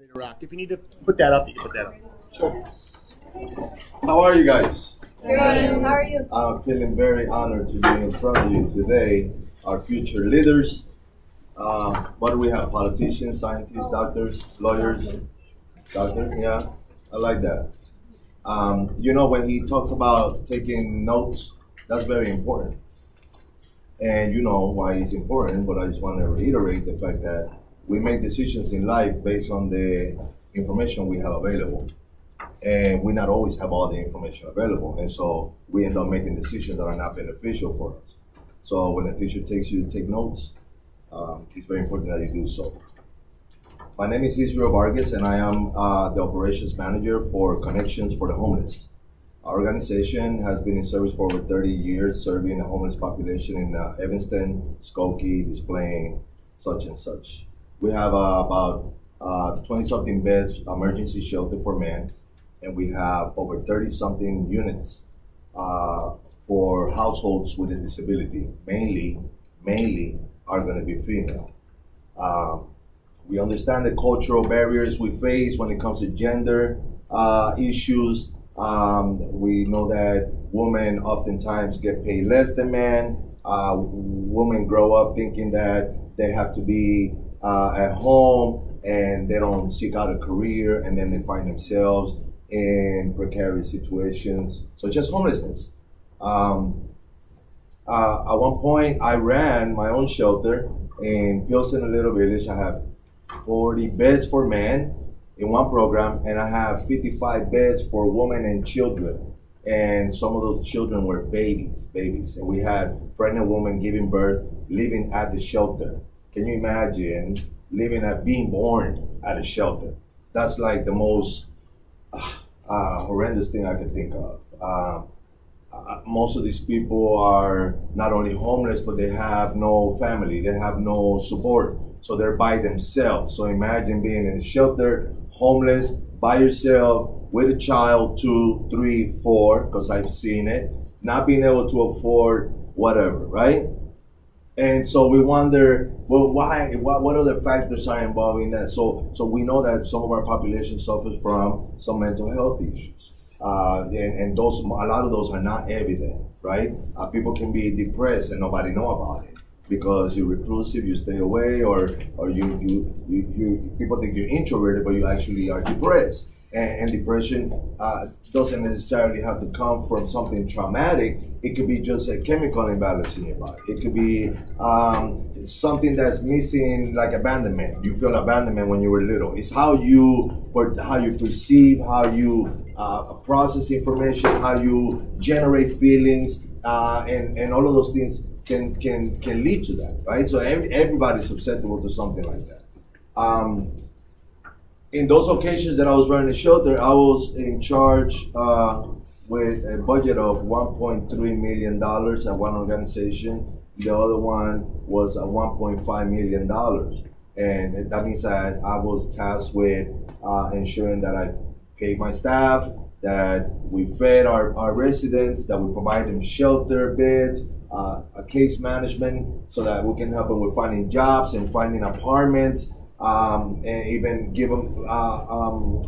ready to rock. If you need to put that up, you can put that up. Sure. How are you guys? Good. How are you? I'm feeling very honored to be in front of you today, our future leaders. What do we have? Politicians, scientists, doctors, lawyers? Doctor, yeah, I like that. When he talks about taking notes, that's very important. And you know why it's important, but I just want to reiterate the fact that we make decisions in life based on the information we have available. And we not always have all the information available. And so we end up making decisions that are not beneficial for us. So when a teacher takes you to take notes, it's very important that you do so. My name is Vargas, and I am the operations manager for Connections for the Homeless. Our organization has been in service for over 30 years, serving the homeless population in Evanston, Skokie, Displaying, such and such. We have about 20-something beds, emergency shelter for men, and we have over 30-something units for households with a disability. Mainly are going to be female. We understand the cultural barriers we face when it comes to gender issues. We know that women oftentimes get paid less than men. Women grow up thinking that they have to be at home and they don't seek out a career, and then they find themselves in precarious situations, such as homelessness. At one point, I ran my own shelter in Pilsen, a little village. I have 40 beds for men in one program, and I have 55 beds for women and children. And some of those children were babies. And we had pregnant women giving birth, living at the shelter. Can you imagine being born at a shelter? That's like the most horrendous thing I could think of. Most of these people are not only homeless, but they have no family, they have no support, so they're by themselves. So imagine being in a shelter, homeless, by yourself, with a child, 2, 3, 4, because I've seen it, not being able to afford whatever, right? And so we wonder, well, why? What other factors are involved in that? So we know that some of our population suffers from some mental health issues. And those, a lot of those are not evident, right? People can be depressed and nobody know about it because you're reclusive, you stay away, or you people think you're introverted, but you actually are depressed. And depression doesn't necessarily have to come from something traumatic. It could be just a chemical imbalance in your body. It could be something that's missing, like abandonment. You feel abandonment when you were little. It's how you perceive, how you process information, how you generate feelings, and all of those things can lead to that, right? So everybody's susceptible to something like that. In those occasions that I was running the shelter, I was in charge with a budget of $1.3 million at one organization. The other one was $1.5 million. And that means that I was tasked with ensuring that I paid my staff, that we fed our residents, that we provide them shelter, beds, a case management, so that we can help them with finding jobs and finding apartments. And even give them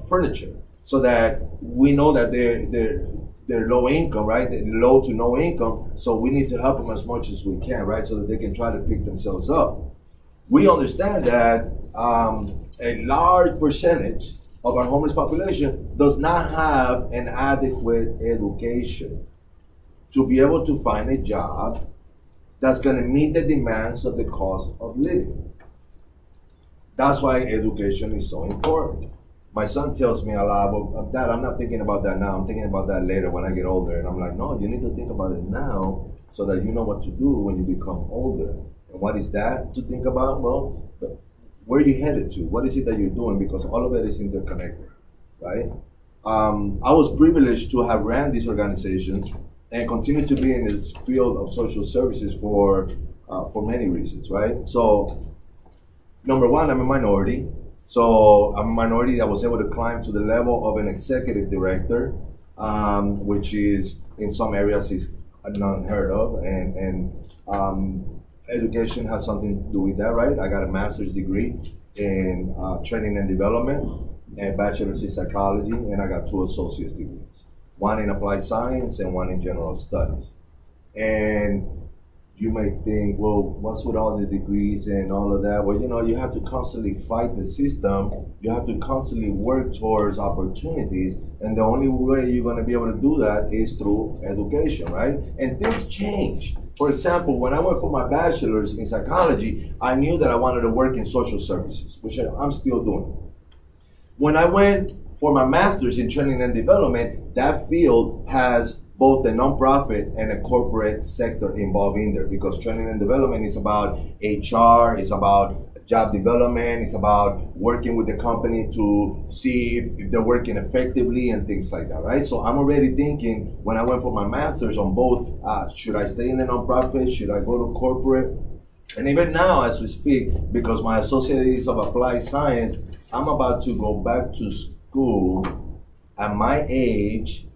furniture, so that we know that they're low income, right? They're low to no income. So we need to help them as much as we can, right? So that they can try to pick themselves up. We understand that a large percentage of our homeless population does not have an adequate education to be able to find a job that's going to meet the demands of the cost of living. That's why education is so important. My son tells me a lot, well, Dad, I'm not thinking about that now. I'm thinking about that later when I get older. And I'm like, no, you need to think about it now so that you know what to do when you become older. And what is that to think about? Well, where are you headed to? What is it that you're doing? Because all of it is interconnected, right? I was privileged to have ran these organizations and continue to be in this field of social services for many reasons, right? So, number one, I'm a minority. So I'm a minority that was able to climb to the level of an executive director, which is in some areas is unheard of. And education has something to do with that, right? I got a master's degree. in training and development, and bachelor's in psychology, and I got 2 associate's degrees, one in applied science and one in general studies. And you may think, well, what's with all the degrees and all of that? Well, you have to constantly fight the system. You have to constantly work towards opportunities. And the only way you're going to be able to do that is through education, right? And things change. For example, when I went for my bachelor's in psychology, I knew that I wanted to work in social services, which I'm still doing. When I went for my master's in training and development, that field has both the nonprofit and a corporate sector involved in there, because training and development is about HR, it's about job development, it's about working with the company to see if they're working effectively and things like that, right? So I'm already thinking, when I went for my master's, on both, should I stay in the nonprofit, should I go to corporate? And even now, as we speak, because my associate is of applied science, I'm about to go back to school at my age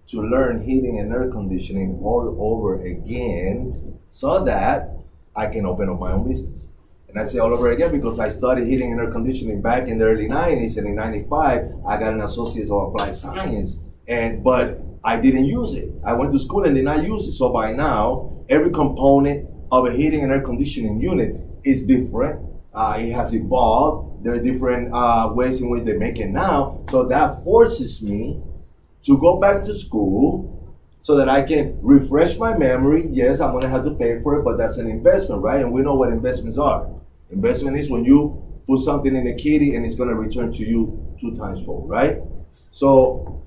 to learn heating and air conditioning all over again, so that I can open up my own business. And I say all over again because I studied heating and air conditioning back in the early 90s, and in 95, I got an associate of applied science, but I didn't use it. I went to school and did not use it. So by now, every component of a heating and air conditioning unit is different. It has evolved. There are different ways in which they make it now. So that forces me to go back to school so that I can refresh my memory. Yes, I'm going to have to pay for it, but that's an investment, right? And we know what investments are. Investment is when you put something in a kitty and it's going to return to you 2 times fold, right? So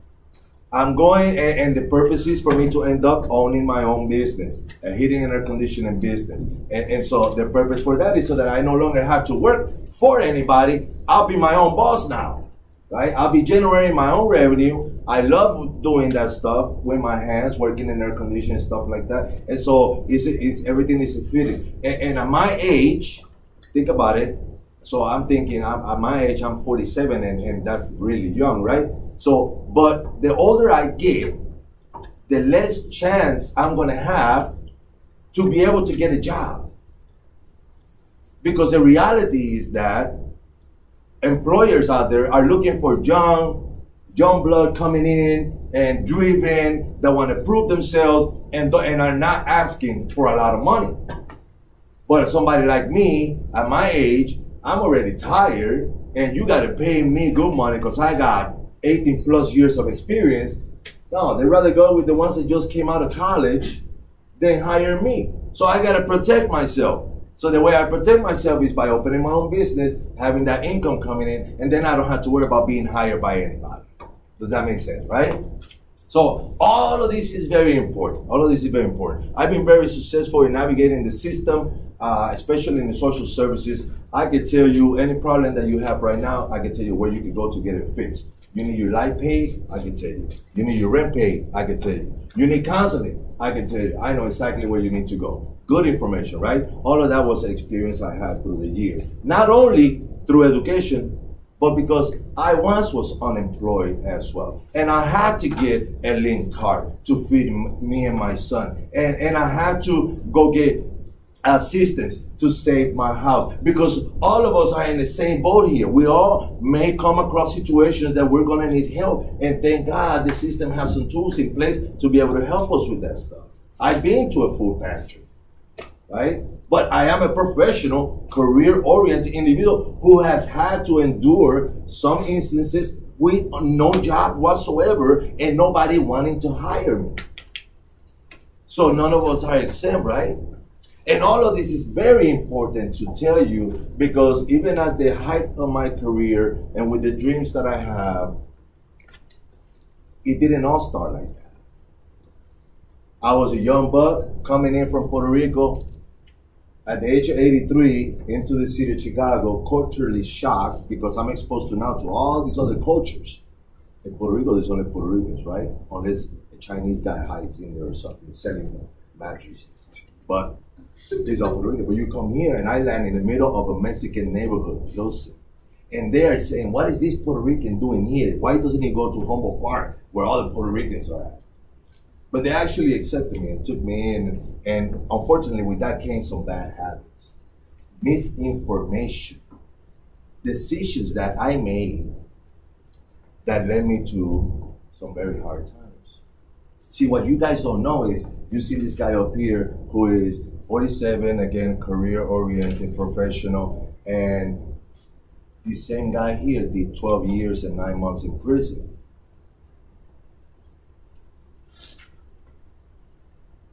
I'm going, and the purpose is for me to end up owning my own business, a heating and air conditioning business. And so the purpose for that is so that I no longer have to work for anybody. I'll be my own boss now, right? I'll be generating my own revenue. I love doing that stuff with my hands, working in air conditioning, stuff like that. And so everything is fitting. And at my age, think about it. So I'm thinking, at my age, I'm 47, and that's really young, right? So, but the older I get, the less chance I'm going to have to be able to get a job. Because the reality is that employers out there are looking for young blood coming in and driven, that want to prove themselves and are not asking for a lot of money. But somebody like me, at my age, I'm already tired, and you got to pay me good money because I got 18 plus years of experience. No, they'd rather go with the ones that just came out of college than hire me. So I got to protect myself. So the way I protect myself is by opening my own business, having that income coming in, and then I don't have to worry about being hired by anybody. Does that make sense, right? So all of this is very important. All of this is very important. I've been very successful in navigating the system, especially in the social services. I can tell you any problem that you have right now, I can tell you where you can go to get it fixed. You need your light paid, I can tell you. You need your rent paid, I can tell you. You need counseling, I can tell you. I know exactly where you need to go. Good information, right? All of that was an experience I had through the years. Not only through education, but because I once was unemployed as well. And I had to get a link card to feed me and my son. And I had to go get assistance to save my house, because all of us are in the same boat here. We all may come across situations that we're going to need help, and thank God the system has some tools in place to be able to help us with that stuff. I've been to a food pantry, right? But I am a professional, career-oriented individual who has had to endure some instances with no job whatsoever and nobody wanting to hire me. So none of us are exempt, right? And all of this is very important to tell you, because even at the height of my career and with the dreams that I have, it didn't all start like that. I was a young buck coming in from Puerto Rico at the age of 83 into the city of Chicago, culturally shocked, because I'm exposed now to all these other cultures. In Puerto Rico, there's only Puerto Ricans, right? Unless a Chinese guy hides in there or something, selling mattresses. But these are Puerto Rican. But you come here and I land in the middle of a Mexican neighborhood, and they are saying, what is this Puerto Rican doing here? Why doesn't he go to Humboldt Park, where all the Puerto Ricans are at? But they actually accepted me and took me in, and unfortunately with that came some bad habits. Misinformation. decisions that I made that led me to some very hard times. See, what you guys don't know is, you see this guy up here who is 47, again, career-oriented, professional, and the same guy here did 12 years and 9 months in prison.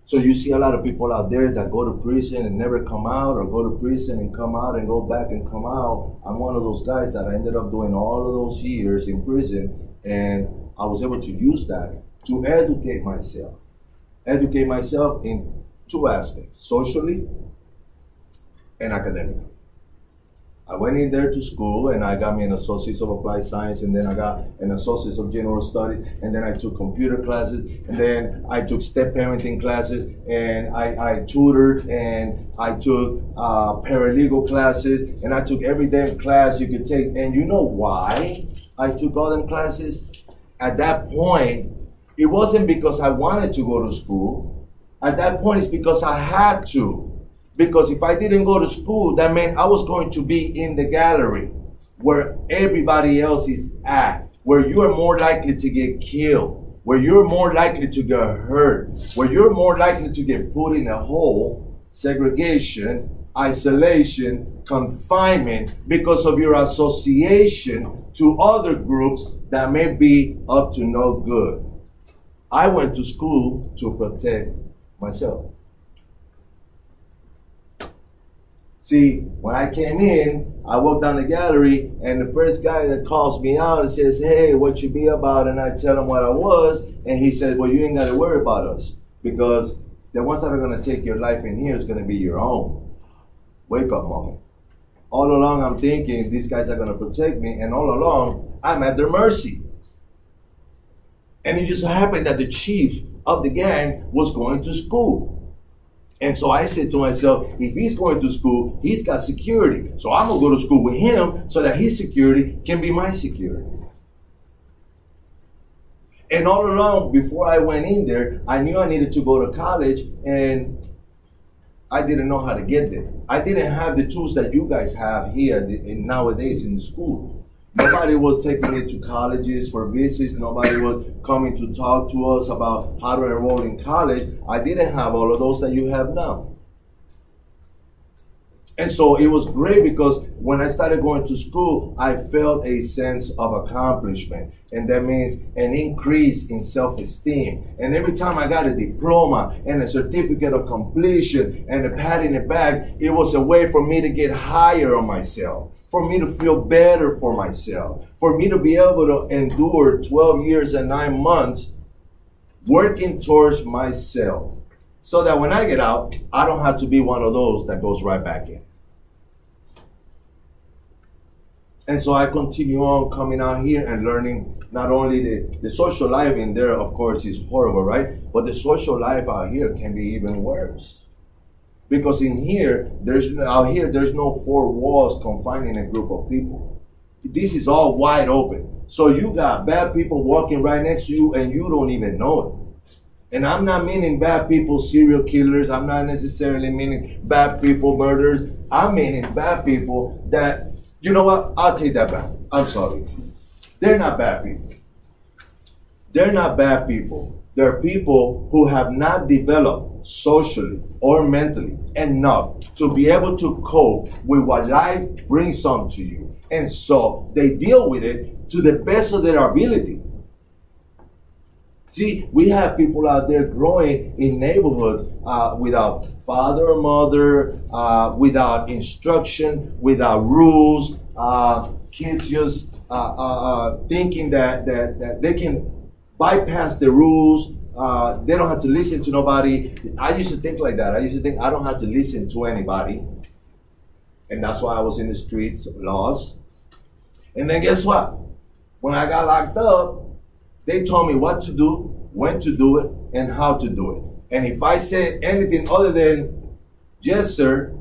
So you see a lot of people out there that go to prison and never come out, or go to prison and come out and go back and come out. I'm one of those guys that I ended up doing all of those years in prison, and I was able to use that to educate myself. Educate myself in two aspects, socially and academically. I went in there to school and I got me an Associates of Applied Science, and then I got an Associates of General Studies, and then I took computer classes, and then I took step parenting classes, and I tutored, and I took paralegal classes, and I took every damn class you could take. And you know why I took all them classes? At that point, it wasn't because I wanted to go to school. At that point, it's because I had to. Because if I didn't go to school, that meant I was going to be in the gallery where everybody else is at, where you are more likely to get killed, where you're more likely to get hurt, where you're more likely to get put in a hole, segregation, isolation, confinement, because of your association to other groups that may be up to no good. I went to school to protect myself. See, when I came in, I walked down the gallery, and the first guy that calls me out and says, "Hey, what you be about?" And I tell him what I was, and he says, "Well, you ain't got to worry about us, because the ones that are going to take your life in here is going to be your own." Wake up moment. All along, I'm thinking these guys are going to protect me, and all along, I'm at their mercy. And it just so happened that the chief of the gang was going to school. And so I said to myself, if he's going to school, he's got security. So I'm going to go to school with him so that his security can be my security. And all along, before I went in there, I knew I needed to go to college, and I didn't know how to get there. I didn't have the tools that you guys have here nowadays in the school. Nobody was taking me to colleges for visits. Nobody was coming to talk to us about how to enroll in college. I didn't have all of those that you have now. And so it was great, because when I started going to school, I felt a sense of accomplishment. And that means an increase in self-esteem. And every time I got a diploma and a certificate of completion and a pat in the back, it was a way for me to get higher on myself, for me to feel better for myself, for me to be able to endure 12 years and 9 months working towards myself, so that when I get out, I don't have to be one of those that goes right back in. And so I continue on coming out here and learning not only the social life in there, of course, is horrible, right? But the social life out here can be even worse. Because there's no four walls confining a group of people. This is all wide open. So you got bad people walking right next to you, and you don't even know it. And I'm not meaning bad people, serial killers. I'm not necessarily meaning bad people, murderers. I'm meaning bad people that, you know what? I'll take that back. I'm sorry. They're not bad people. They're not bad people. They're people who have not developed socially or mentally enough to be able to cope with what life brings on to you. And so they deal with it to the best of their ability. See, we have people out there growing in neighborhoods without father or mother, without instruction, without rules. Kids just thinking that they can bypass the rules. They don't have to listen to nobody. I used to think like that. I used to think I don't have to listen to anybody. And that's why I was in the streets, lost. And then guess what? When I got locked up, they told me what to do, when to do it, and how to do it. And if I said anything other than, "Yes, sir,"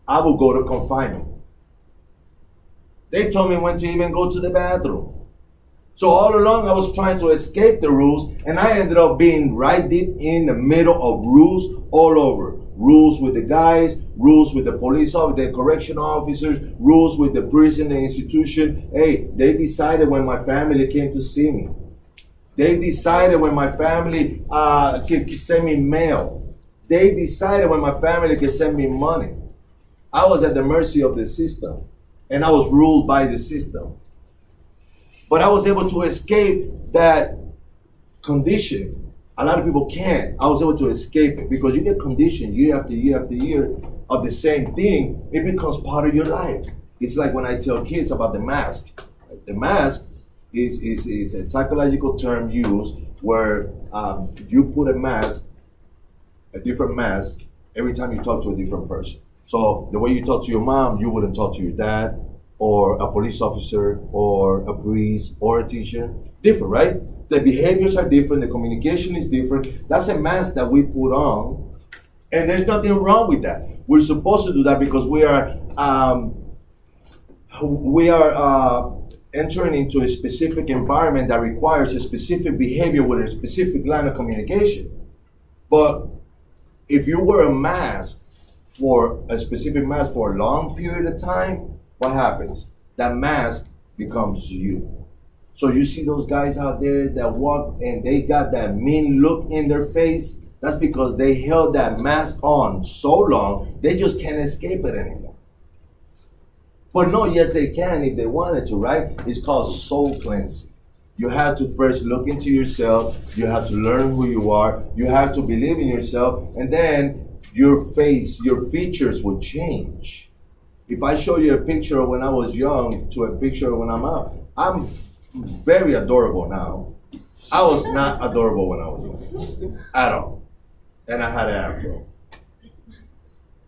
I will go to confinement. They told me when to even go to the bathroom. So all along I was trying to escape the rules, and I ended up being right deep in the middle of rules all over. rules with the guys, rules with the police officer, the correctional officers, rules with the prison, the institution. Hey, they decided when my family came to see me. They decided when my family could send me mail. They decided when my family could send me money. I was at the mercy of the system, and I was ruled by the system. But I was able to escape that conditioning. A lot of people can't. I was able to escape it because you get conditioned year after year after year of the same thing. It becomes part of your life. It's like when I tell kids about the mask. The mask is a psychological term used where you put a different mask, every time you talk to a different person. So the way you talk to your mom, you wouldn't talk to your dad or a police officer or a priest or a teacher. Different, right? The behaviors are different. The communication is different. That's a mask that we put on, and there's nothing wrong with that. We're supposed to do that because we are entering into a specific environment that requires a specific behavior with a specific line of communication. But if you wear a mask for a specific mask for a long period of time, what happens? That mask becomes you. So you see those guys out there that walk and they got that mean look in their face. That's because they held that mask on so long, they just can't escape it anymore. But no, yes, they can if they wanted to, right? It's called soul cleansing. You have to first look into yourself. You have to learn who you are. You have to believe in yourself. And then your face, your features will change. If I show you a picture of when I was young to a picture of when I'm out, I'm very adorable now. I was not adorable when I was young at all. And I had an afro.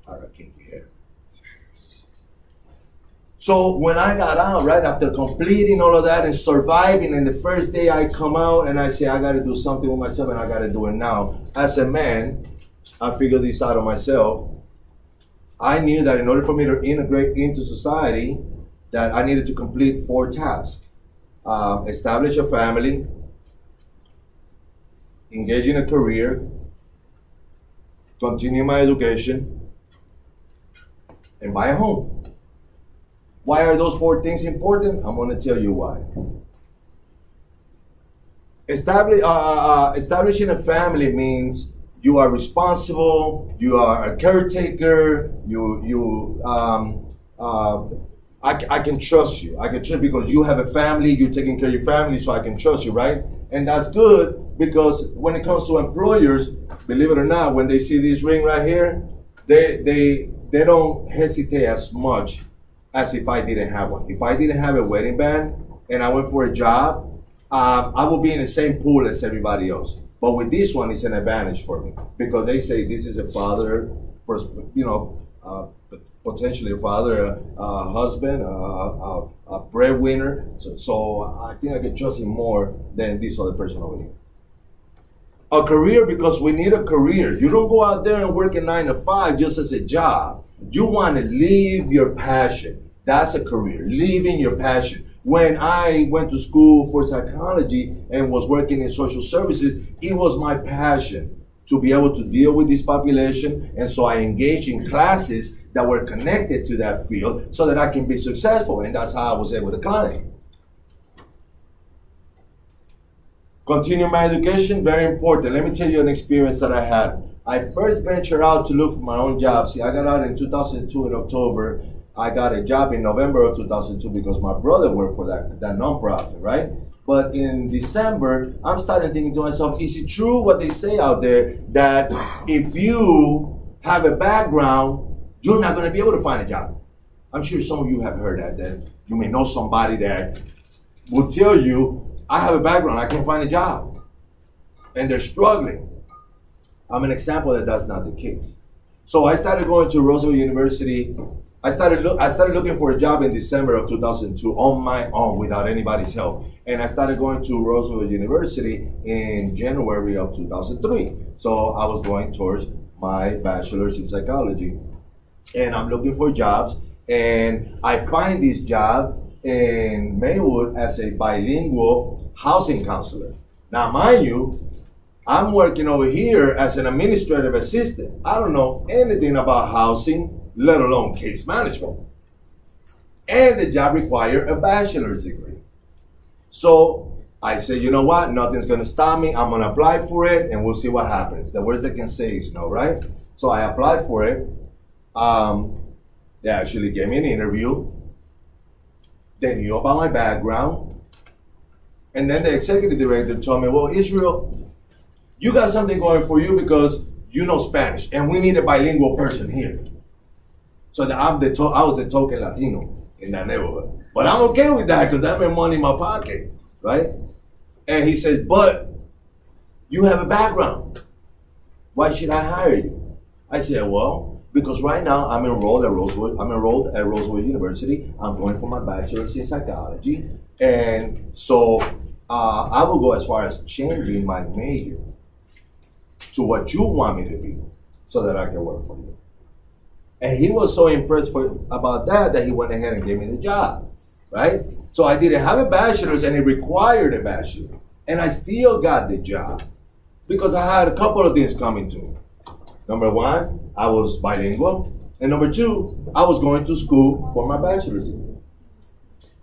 I got kinky hair. So when I got out, right, after completing all of that and surviving, and the first day I come out and I say, I got to do something with myself and I got to do it now. As a man, I figured this out of myself. I knew that in order for me to integrate into society, that I needed to complete 4 tasks. Establish a family, engage in a career, continue my education, and buy a home. Why are those 4 things important? I'm going to tell you why. Establishing a family means you are responsible, you are a caretaker, I can trust you. I can trust because you have a family, you're taking care of your family, so I can trust you, right? And that's good because when it comes to employers, believe it or not, when they see this ring right here, they don't hesitate as much as if I didn't have one. If I didn't have a wedding band and I went for a job, I would be in the same pool as everybody else. But with this one, it's an advantage for me because they say this is a father, potentially a father, a husband, a breadwinner. So I think I can trust him more than this other person over here. A career, because we need a career. You don't go out there and work a 9 to 5 just as a job. You want to live your passion. That's a career, living your passion. When I went to school for psychology and was working in social services, it was my passion to be able to deal with this population. And so I engaged in classes that were connected to that field so that I can be successful. And that's how I was able to climb. Continue my education, very important. Let me tell you an experience that I had. I first ventured out to look for my own job. See, I got out in 2002 in October. I got a job in November of 2002 because my brother worked for that nonprofit, right? But in December, I'm starting thinking to myself, is it true what they say out there that if you have a background, you're not going to be able to find a job? I'm sure some of you have heard that you may know somebody that will tell you, I have a background, I can't find a job. And they're struggling. I'm an example that that's not the case. So I started going to Roosevelt University. I started looking for a job in December of 2002 on my own without anybody's help. And I started going to Roosevelt University in January of 2003. So I was going towards my bachelor's in psychology. And I'm looking for jobs. And I find this job in Maywood as a bilingual housing counselor. Now, mind you, I'm working over here as an administrative assistant. I don't know anything about housing, let alone case management. And the job required a bachelor's degree. So I said, you know what? Nothing's going to stop me. I'm going to apply for it, and we'll see what happens. The worst they can say is no, right? So I applied for it. They actually gave me an interview. They knew about my background. And then the executive director told me, well, Israel, you got something going for you because you know Spanish, and we need a bilingual person here. So that I was the token Latino in that neighborhood. But I'm okay with that because that meant money in my pocket, right? And he says, but you have a background. Why should I hire you? I said, well, because right now I'm enrolled at Rosewood University. I'm going for my bachelor's in psychology. And so I will go as far as changing my major to what you want me to be so that I can work for you. And he was so impressed about that he went ahead and gave me the job, right? So I didn't have a bachelor's, and it required a bachelor. And I still got the job because I had a couple of things coming to me. Number one, I was bilingual. And number two, I was going to school for my bachelor's degree.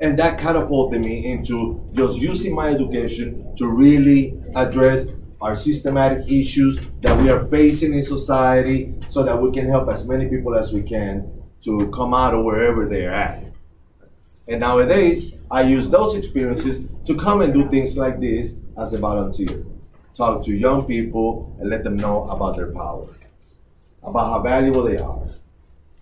And that catapulted me into just using my education to really address our systematic issues that we are facing in society so that we can help as many people as we can to come out of wherever they're at. And nowadays, I use those experiences to come and do things like this as a volunteer. Talk to young people and let them know about their power, about how valuable they are,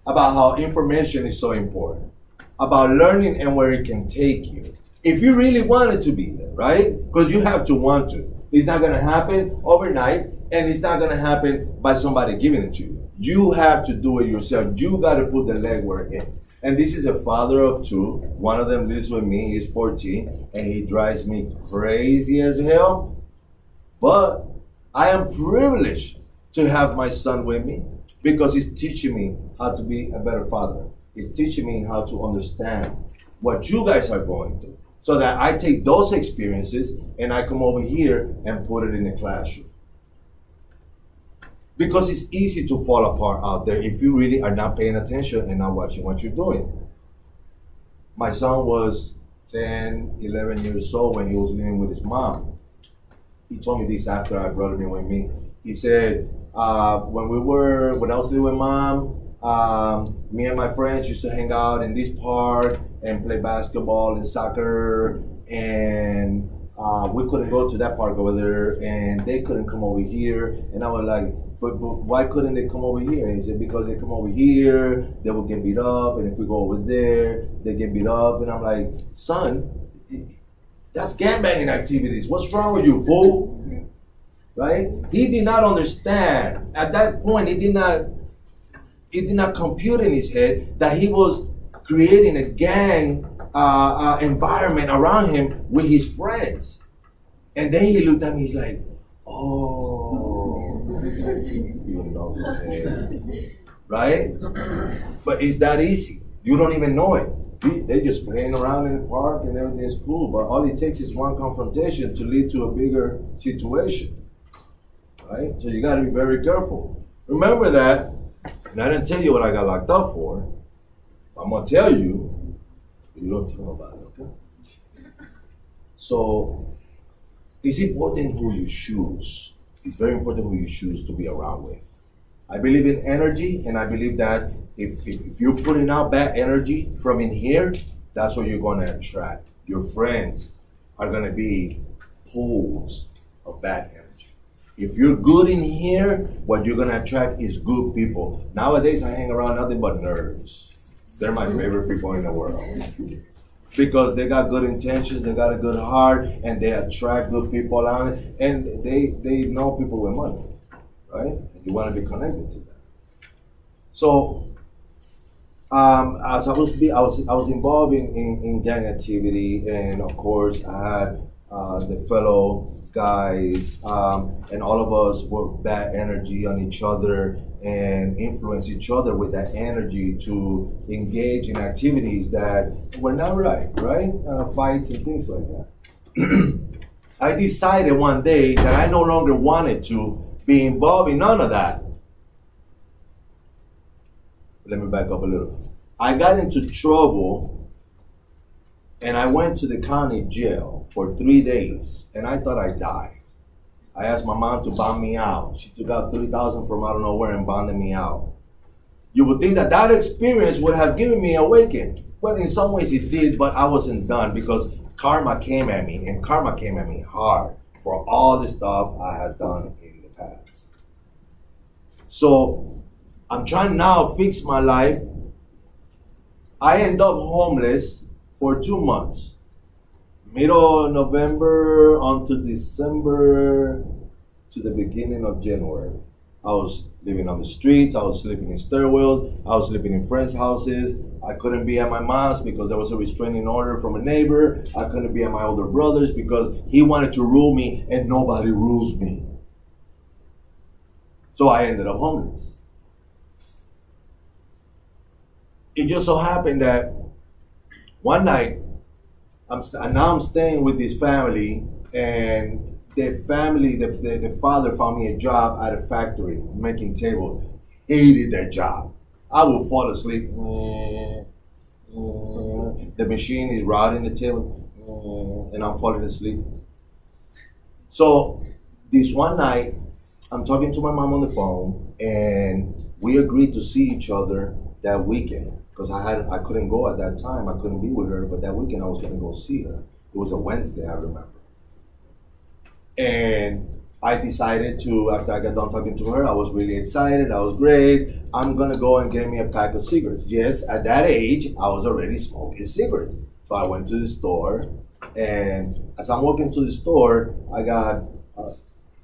about how information is so important, about learning and where it can take you. If you really want it to be there, right? Because you have to want to. It's not going to happen overnight, and it's not going to happen by somebody giving it to you. You have to do it yourself. You got to put the legwork in. And this is a father of two. One of them lives with me. He's 14, and he drives me crazy as hell. But I am privileged to have my son with me because he's teaching me how to be a better father. He's teaching me how to understand what you guys are going through, so that I take those experiences and I come over here and put it in the classroom. Because it's easy to fall apart out there if you really are not paying attention and not watching what you're doing. My son was 10, 11 years old when he was living with his mom. He told me this after I brought him in with me. He said, when I was living with mom, me and my friends used to hang out in this park and play basketball and soccer, and we couldn't go to that park over there, and they couldn't come over here. And I was like, but why couldn't they come over here? And he said, because they come over here, they will get beat up, and if we go over there, they get beat up. And I'm like, son, that's gangbanging activities. What's wrong with you, fool? Right? He did not understand. At that point, it did not compute in his head that he was creating a gang environment around him with his friends. And then he looked at me, he's like, oh, you know, right? But it's that easy. You don't even know it. They're just playing around in the park and everything is cool, but all it takes is one confrontation to lead to a bigger situation, right? So you got to be very careful. Remember that, and I didn't tell you what I got locked up for. I'm going to tell you, but you don't tell nobody, okay? So it's important who you choose. It's very important who you choose to be around with. I believe in energy, and I believe that if you're putting out bad energy from in here, that's what you're going to attract. Your friends are going to be pools of bad energy. If you're good in here, what you're going to attract is good people. Nowadays, I hang around nothing but nerds. They're my favorite people in the world. Because they got good intentions, they got a good heart, and they attract good people on it, and they know people with money, right? And you want to be connected to that. So, as I was involved in gang activity, and of course I had the fellow guys, and all of us work bad energy on each other and influence each other with that energy to engage in activities that were not right? Fights and things like that. I decided one day that I no longer wanted to be involved in none of that. Let me back up a little. I got into trouble and I went to the county jail for 3 days and I thought I'd die. I asked my mom to bond me out. She took out $3,000 from out of nowhere and bonded me out. You would think that that experience would have given me a awakening. Well, in some ways it did, but I wasn't done because karma came at me, and karma came at me hard for all the stuff I had done in the past. So I'm trying now to fix my life. I end up homeless for 2 months. Middle of November onto December to the beginning of January. I was living on the streets, I was sleeping in stairwells, I was sleeping in friends' houses. I couldn't be at my mom's because there was a restraining order from a neighbor. I couldn't be at my older brother's because he wanted to rule me and nobody rules me. So I ended up homeless. It just so happened that one night, I'm staying with this family, and the family, the father found me a job at a factory making tables. Hated that job. I would fall asleep. The machine is routing the table, and I'm falling asleep. So this one night, I'm talking to my mom on the phone, and we agreed to see each other that weekend. Because I couldn't go at that time. I couldn't be with her, but that weekend I was going to go see her. It was a Wednesday, I remember. And I decided to, after I got done talking to her, I was really excited. I was great. I'm going to go and get me a pack of cigarettes. Yes, at that age, I was already smoking cigarettes. So I went to the store, and as I'm walking to the store, I got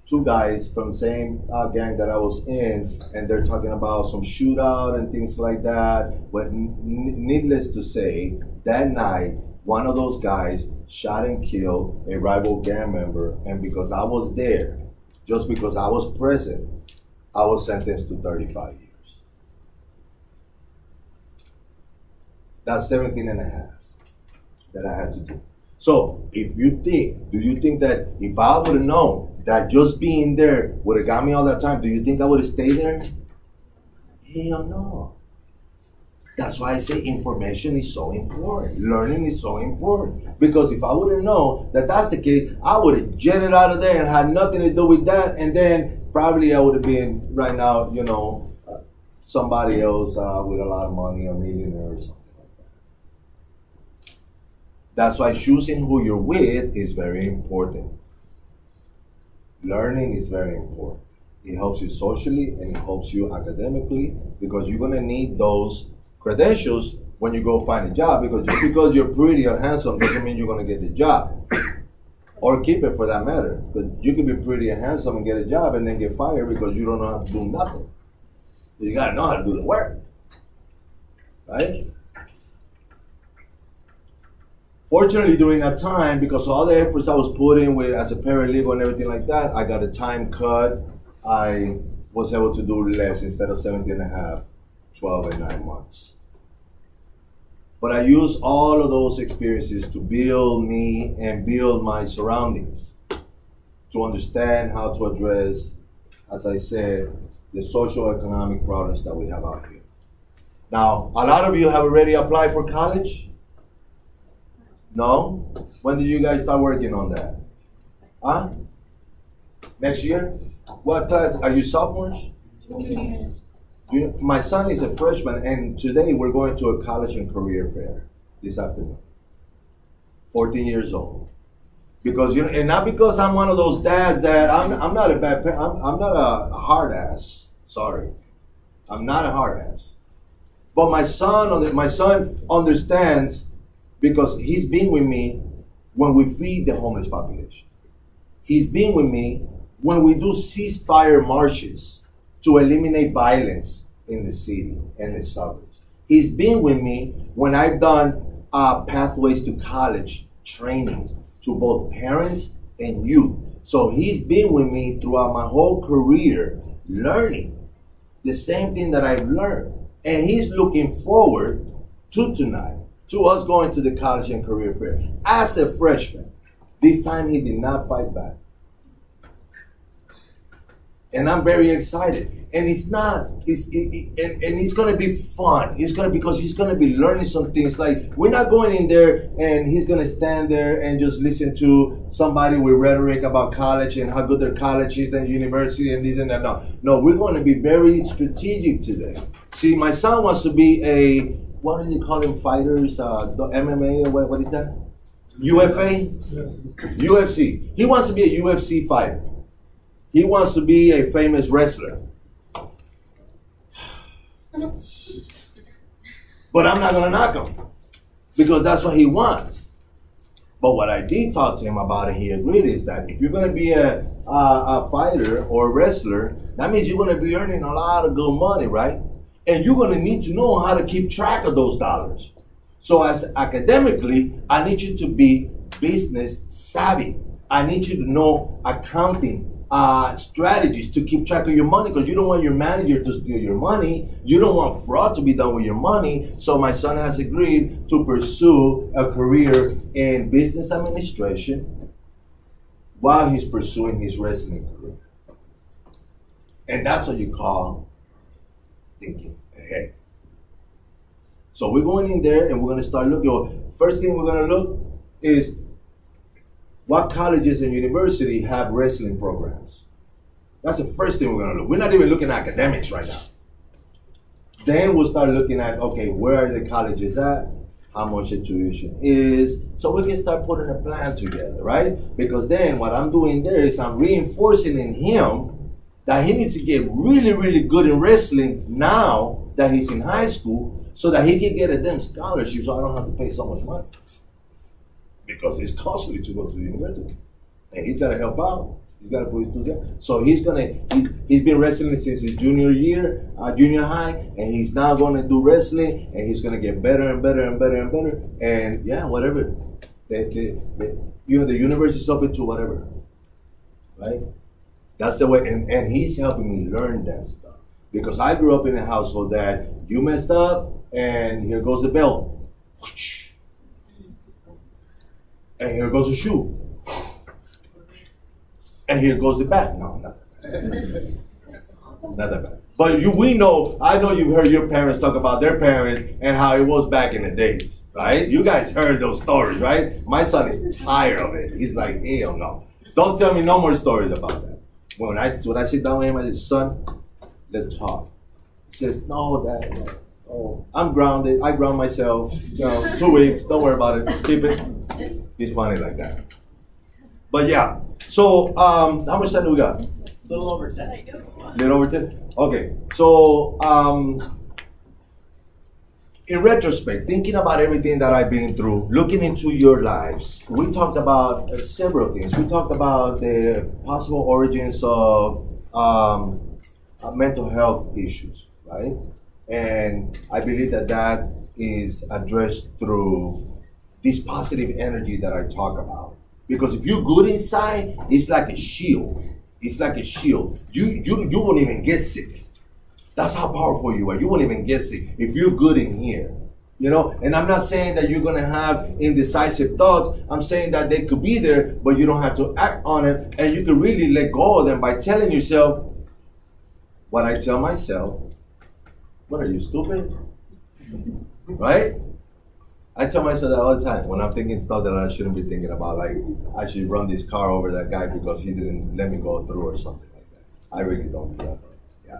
two guys from the same gang that I was in, and they're talking about some shootout and things like that. But needless to say, that night, one of those guys shot and killed a rival gang member, and because I was there, just because I was present, I was sentenced to 35 years. That's 17 and a half that I had to do. So if you think, do you think that if I would have known that just being there would have got me all that time, do you think I would have stayed there? Hell no. That's why I say information is so important. Learning is so important. Because if I would have known that that's the case, I would have jetted out of there and had nothing to do with that. And then probably I would have been right now, you know, somebody else with a lot of money, a millionaire or something like that. That's why choosing who you're with is very important. Learning is very important. It helps you socially and it helps you academically because you're going to need those credentials when you go find a job, because just because you're pretty or handsome doesn't mean you're going to get the job. Or keep it for that matter. Because you can be pretty and handsome and get a job and then get fired because you don't know how to do nothing. You got to know how to do the work. Right? Fortunately, during that time, because of all the efforts I was putting with as a paralegal and everything like that, I got a time cut. I was able to do less instead of 17 and a half, 12 and 9 months. But I used all of those experiences to build me and build my surroundings, to understand how to address, as I said, the socio-economic problems that we have out here. Now, a lot of you have already applied for college. No? When did you guys start working on that? Huh? Next year? What class? Are you sophomores? Juniors. My son is a freshman, and today we're going to a college and career fair this afternoon. 14 years old. Because and not because I'm one of those dads that I'm not a bad parent. I'm not a hard ass. Sorry, I'm not a hard ass. But my son understands because he's been with me when we feed the homeless population. He's been with me when we do ceasefire marches to eliminate violence in the city and the suburbs. He's been with me when I've done pathways to college trainings to both parents and youth. So he's been with me throughout my whole career learning the same thing that I've learned. And he's looking forward to tonight, to us going to the college and career fair as a freshman. This time he did not fight back. And I'm very excited. And it's not, and it's gonna be fun. It's gonna, because he's gonna be learning some things. Like, we're not going in there and he's gonna stand there and just listen to somebody with rhetoric about college and how good their college is than university and this and that. No, we're gonna be very strategic today. See, my son wants to be a, what do they call them, fighters, the MMA, or what is that? UFA? UFC. He wants to be a UFC fighter. He wants to be a famous wrestler. But I'm not going to knock him, because that's what he wants. But what I did talk to him about, and he agreed, is that if you're going to be a fighter or a wrestler, that means you're going to be earning a lot of good money, right? And you're going to need to know how to keep track of those dollars. So as academically, I need you to be business savvy. I need you to know accounting strategies to keep track of your money, because you don't want your manager to steal your money. You don't want fraud to be done with your money. So my son has agreed to pursue a career in business administration while he's pursuing his wrestling career. And that's what you call thinking ahead. So we're going in there and we're going to start looking. First thing we're going to look is what colleges and universities have wrestling programs. That's the first thing we're going to look. We're not even looking at academics right now. Then we'll start looking at, okay, where are the colleges at? How much the tuition is? So we can start putting a plan together, right? Because then what I'm doing there is I'm reinforcing in him that he needs to get really, really good in wrestling now that he's in high school, so that he can get a damn scholarship, so I don't have to pay so much money. Because it's costly to go to the university. And he's got to help out. He's got to put his together. So he's been wrestling since his junior year, junior high, and he's now going to do wrestling, and he's going to get better and better and better and better. And yeah, whatever. The university's open to whatever. Right? That's the way, and he's helping me learn that stuff. Because I grew up in a household that you messed up, and here goes the belt. And here goes the shoe. And here goes the bat. No, not that bad. Not that bad. But we know, I know you've heard your parents talk about their parents and how it was back in the days, right? You guys heard those stories, right? My son is tired of it. He's like, hell no. Don't tell me no more stories about that. When I sit down with him, I say, son, let's talk. He says, no, Dad, no. Oh, I'm grounded. I ground myself. 2 weeks. Don't worry about it. Keep it. He's funny like that. But yeah. So how much time do we got? A little over 10. Little over 10? Okay. So in retrospect, thinking about everything that I've been through, looking into your lives, we talked about several things. We talked about the possible origins of mental health issues, right? And I believe that is addressed through this positive energy that I talk about. Because if you're good inside, it's like a shield. It's like a shield. You won't even get sick. That's how powerful you are. You won't even get sick if you're good in here. You know, and I'm not saying that you're going to have indecisive thoughts. I'm saying that they could be there, but you don't have to act on it. And you can really let go of them by telling yourself what I tell myself. What are you, stupid? Right? I tell myself that all the time when I'm thinking stuff that I shouldn't be thinking about, like I should run this car over that guy because he didn't let me go through or something like that. I really don't do that. Yeah.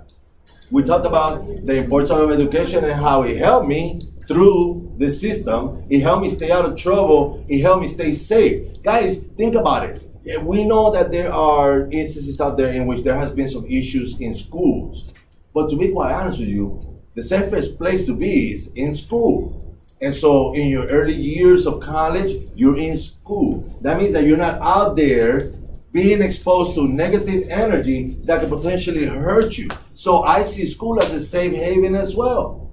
We talked about the importance of education and how it helped me through the system. It helped me stay out of trouble. It helped me stay safe. Guys, think about it. We know that there are instances out there in which there has been some issues in schools. But to be quite honest with you, the safest place to be is in school. And so in your early years of college, you're in school. That means that you're not out there being exposed to negative energy that could potentially hurt you. So I see school as a safe haven as well.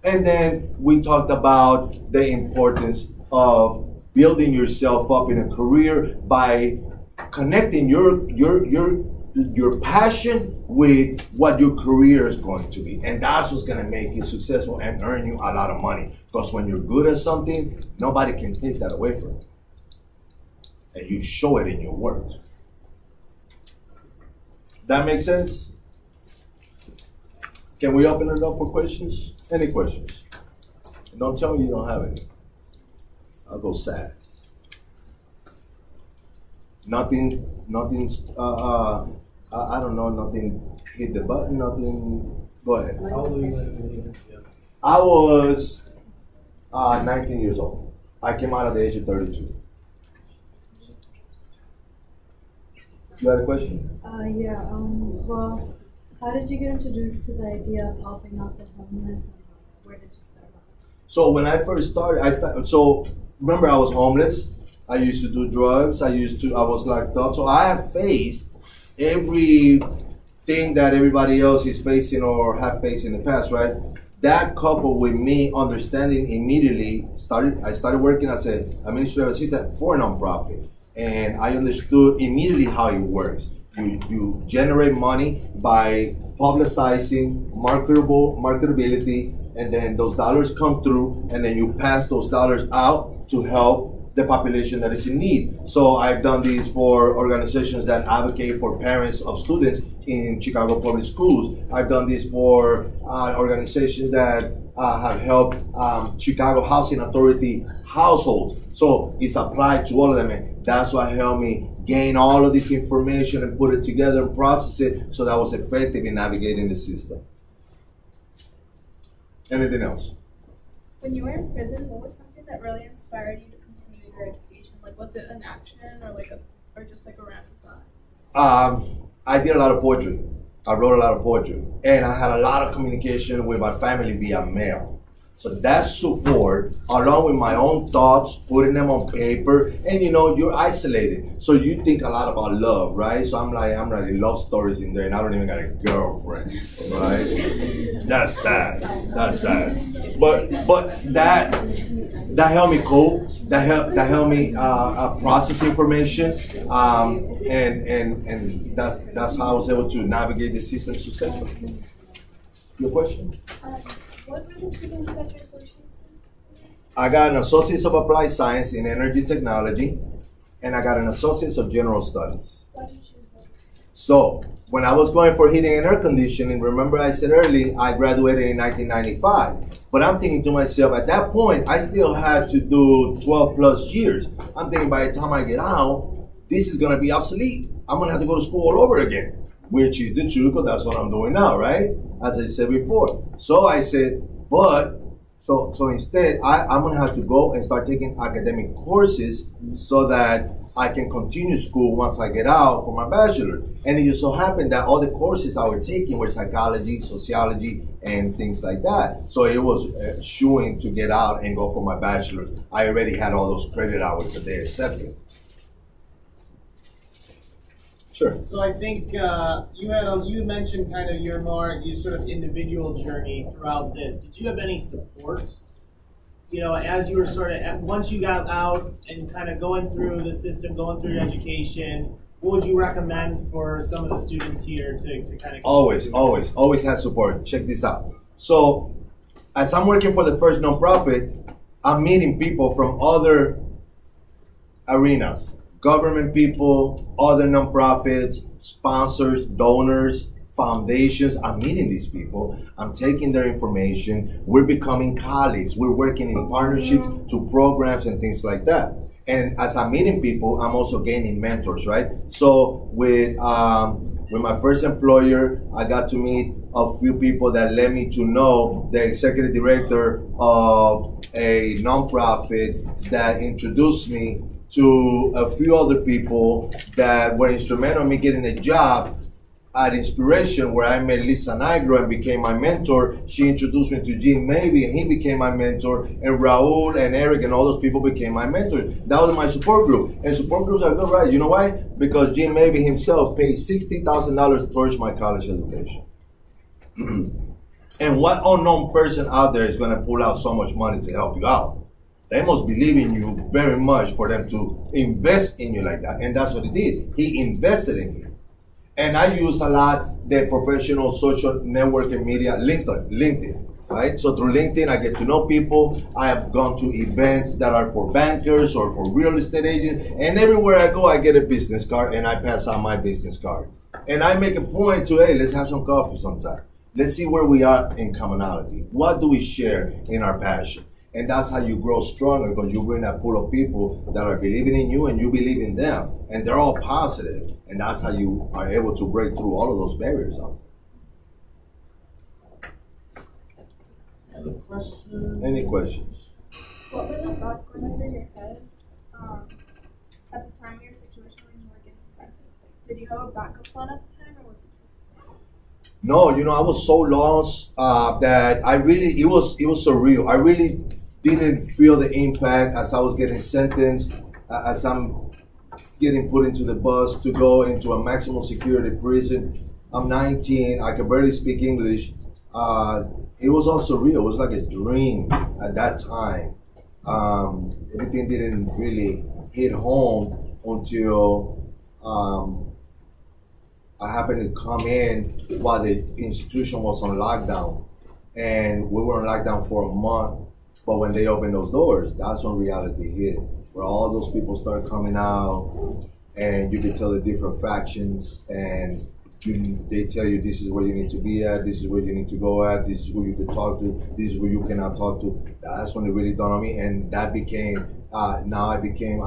And then we talked about the importance of building yourself up in a career by connecting your your passion with what your career is going to be. And that's what's going to make you successful and earn you a lot of money. Because when you're good at something, nobody can take that away from you. And you show it in your work. That makes sense? Can we open it up for questions? Any questions? Don't tell me you don't have any. I'll go sad. Nothing's, I don't know, nothing hit the button, nothing, go ahead. How old were you? I was 19 years old. I came out at the age of 32. You had a question? Yeah, well, how did you get introduced to the idea of helping out the homeless, and where did you start off? So when I first started, so remember I was homeless. I used to do drugs. I was locked up. So I have faced everything that everybody else is facing or have faced in the past, right? That coupled with me understanding immediately, I started working as an administrative assistant for a nonprofit. And I understood immediately how it works. You generate money by publicizing marketability, and then those dollars come through, and then you pass those dollars out to help the population that is in need. So I've done these for organizations that advocate for parents of students in Chicago public schools. I've done this for organizations that have helped Chicago Housing Authority households. So it's applied to all of them. And that's what helped me gain all of this information and put it together and process it so that I was effective in navigating the system. Anything else? When you were in prison, what was something that really inspired you to continue your education? Like, was it an action or just like a random thought? I did a lot of poetry. I wrote a lot of poetry, and I had a lot of communication with my family via mail. So that support, along with my own thoughts, putting them on paper, and you're isolated. So you think a lot about love, right? So I'm writing love stories in there, and I don't even got a girlfriend, right? That's sad. That's sad. But that helped me cope. That helped me process information, and that's how I was able to navigate the system successfully. Your question? What really did you get your associates in? I got an Associates of Applied Science in Energy Technology, and I got an Associates of General Studies. Why did you choose those? So, when I was going for heating and air conditioning, remember I said earlier, I graduated in 1995. But I'm thinking to myself, at that point, I still had to do 12 plus years. I'm thinking by the time I get out, this is going to be obsolete. I'm going to have to go to school all over again, which is the truth, because that's what I'm doing now, right? As I said before. So I said, so instead, I'm going to have to go and start taking academic courses so that I can continue school once I get out for my bachelor. And it just so happened that all the courses I was taking were psychology, sociology, and things like that. So it was shooing to get out and go for my bachelor. I already had all those credit hours that they accepted. Sure. So I think you mentioned kind of your sort of individual journey throughout this. Did you have any support? As you were sort of, once you got out and kind of going through the system, going through your education, what would you recommend for some of the students here to kind of? Always have support. Check this out. So as I'm working for the first nonprofit, I'm meeting people from other arenas. Government people, other nonprofits, sponsors, donors, foundations. I'm meeting these people. I'm taking their information. We're becoming colleagues. We're working in partnerships to programs and things like that. And as I'm meeting people, I'm also gaining mentors, right? So with my first employer, I got to meet a few people that led me to know the executive director of a nonprofit that introduced me to a few other people that were instrumental in me getting a job at Inspiration, where I met Lisa Nigro and became my mentor. She introduced me to Jim Mabey, and he became my mentor, and Raul and Eric and all those people became my mentors. That was my support group. And support groups are good, right? You know why? Because Jim Mabey himself paid $60,000 towards my college education. And what unknown person out there is going to pull out so much money to help you out? They must believe in you very much for them to invest in you like that. And that's what he did. He invested in me. And I use a lot the professional social networking media, LinkedIn, right? So through LinkedIn, I get to know people. I have gone to events that are for bankers or for real estate agents. And everywhere I go, I get a business card and I pass out my business card. And I make a point to, hey, let's have some coffee sometime. Let's see where we are in commonality. What do we share in our passion? And that's how you grow stronger, because you bring that pool of people that are believing in you and you believe in them. And they're all positive. And that's how you are able to break through all of those barriers out there. Any questions? Any questions? What were the thoughts going through your head at the time of your situation when you were getting sentenced? Like, did you have a backup plan at the time, or was it just? No, I was so lost that I really, it was surreal. I really didn't feel the impact as I was getting sentenced, as I'm getting put into the bus to go into a maximum security prison. I'm 19, I can barely speak English. It was all surreal. It was like a dream at that time. Everything didn't really hit home until I happened to come in while the institution was on lockdown. And we were on lockdown for a month. But when they opened those doors, that's when reality hit, where all those people start coming out, and you can tell the different factions, and they tell you this is where you need to be at, this is where you need to go at, this is who you can talk to, this is who you cannot talk to. That's when it really dawned on me, and that became, now I became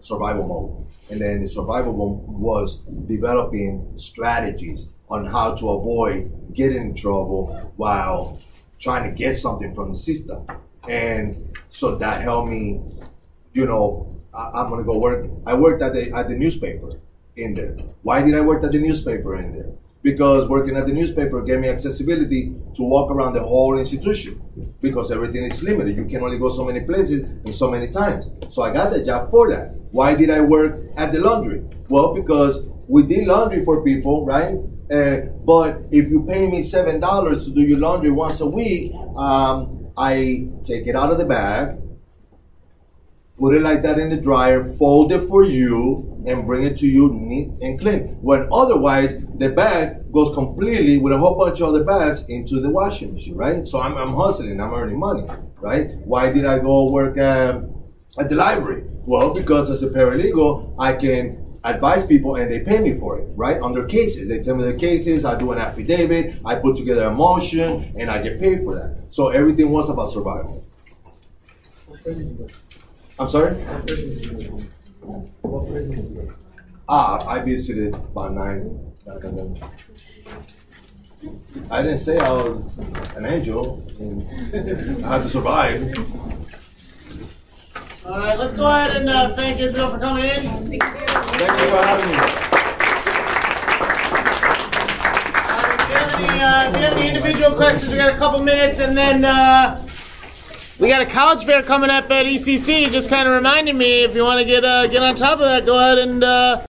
survival mode. And then the survival mode was developing strategies on how to avoid getting in trouble while trying to get something from the system. And so that helped me, I'm gonna go work. I worked at the newspaper in there. Why did I work at the newspaper in there? Because working at the newspaper gave me accessibility to walk around the whole institution, because everything is limited. You can only go so many places and so many times. So I got the job for that. Why did I work at the laundry? Well, because we did laundry for people, right? But if you pay me $7 to do your laundry once a week, I take it out of the bag, put it like that in the dryer, fold it for you, and bring it to you neat and clean. When otherwise, the bag goes completely with a whole bunch of other bags into the washing machine, right? So I'm hustling, I'm earning money, right? Why did I go work at the library? Well, because as a paralegal, I can advise people and they pay me for it, right? On their cases. They tell me their cases, I do an affidavit, I put together a motion, and I get paid for that. So everything was about survival. I'm sorry? I visited about 9. I didn't say I was an angel. I had to survive. All right, let's go ahead and thank Israel for coming in. Thank you. Thank you for having me. If you have any individual questions, we got a couple minutes, and then we got a college fair coming up at ECC. Just kind of reminded me, if you want to get on top of that, go ahead and